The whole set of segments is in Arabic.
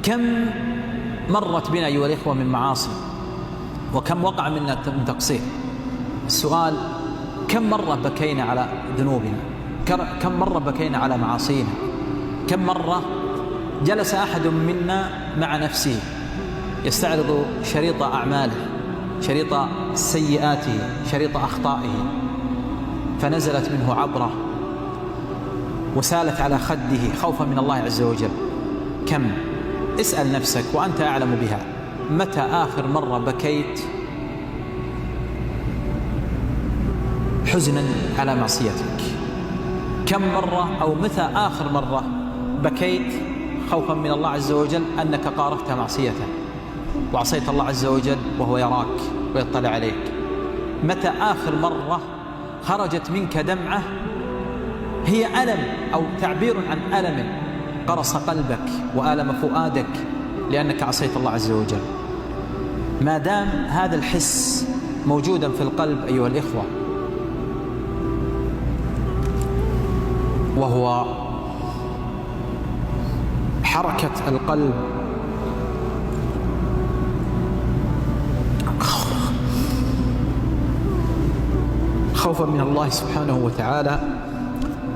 كم مرت بنا أيها الإخوة من معاصي، وكم وقع منا من تقصير. السؤال: كم مرة بكينا على ذنوبنا؟ كم مرة بكينا على معاصينا؟ كم مرة جلس أحد منا مع نفسه يستعرض شريط أعماله، شريط سيئاته، شريط أخطائه، فنزلت منه عبرة وسالت على خده خوفا من الله عز وجل؟ كم؟ اسأل نفسك وأنت أعلم بها. متى آخر مرة بكيت حزنا على معصيتك؟ كم مرة أو متى آخر مرة بكيت خوفا من الله عز وجل أنك قارفت معصيته وعصيت الله عز وجل وهو يراك ويطلع عليك؟ متى آخر مرة خرجت منك دمعة هي ألم أو تعبير عن ألم قرص قلبك وآلم فؤادك لأنك عصيت الله عز وجل؟ ما دام هذا الحس موجودا في القلب أيها الإخوة، وهو حركة القلب خوفا من الله سبحانه وتعالى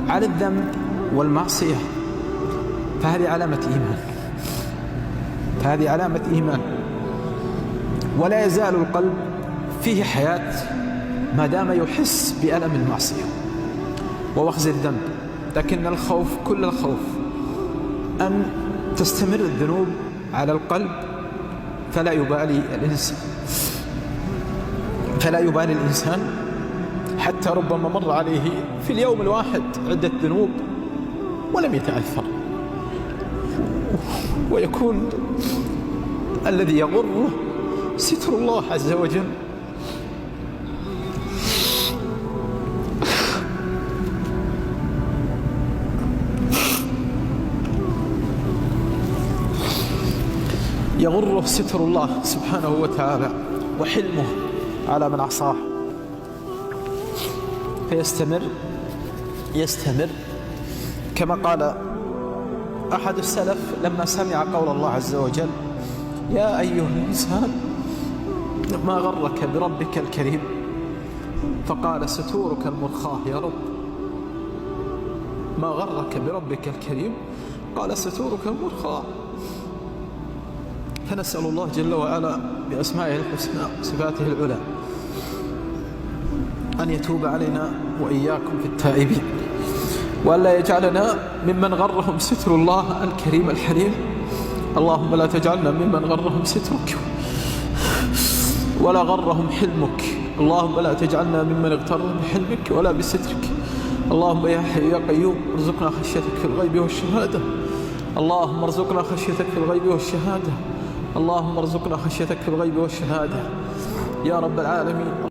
على الذنب والمعصية، فهذه علامة إيمان، ولا يزال القلب فيه حياة ما دام يحس بألم المعصية ووخز الذنب. لكن الخوف، كل الخوف أن تستمر الذنوب على القلب فلا يبالي الإنسان حتى ربما مر عليه في اليوم الواحد عدة ذنوب ولم يتأثر، ويكون الذي يغره ستر الله عز وجل. يغره ستر الله سبحانه وتعالى وحلمه على من عصاه، فيستمر كما قال أحد السلف لما سمع قول الله عز وجل: يا أيها الإنسان ما غرك بربك الكريم، فقال: ستورك المرخاة يا رب. ما غرك بربك الكريم، قال: ستورك المرخاة. فنسأل الله جل وعلا بأسمائه الحسنى وصفاته العلى أن يتوب علينا وإياكم في التائبين، وأن لا يجعلنا ممن غرهم ستر الله الكريم الحليم. اللهم لا تجعلنا ممن غرهم سترك ولا غرهم حلمك. اللهم لا تجعلنا ممن اغتر بحلمك ولا بسترك. اللهم يا حي يا قيوم ارزقنا خشيتك في الغيب والشهادة. اللهم ارزقنا خشيتك في الغيب والشهادة. اللهم ارزقنا خشيتك في الغيب والشهادة يا رب العالمين.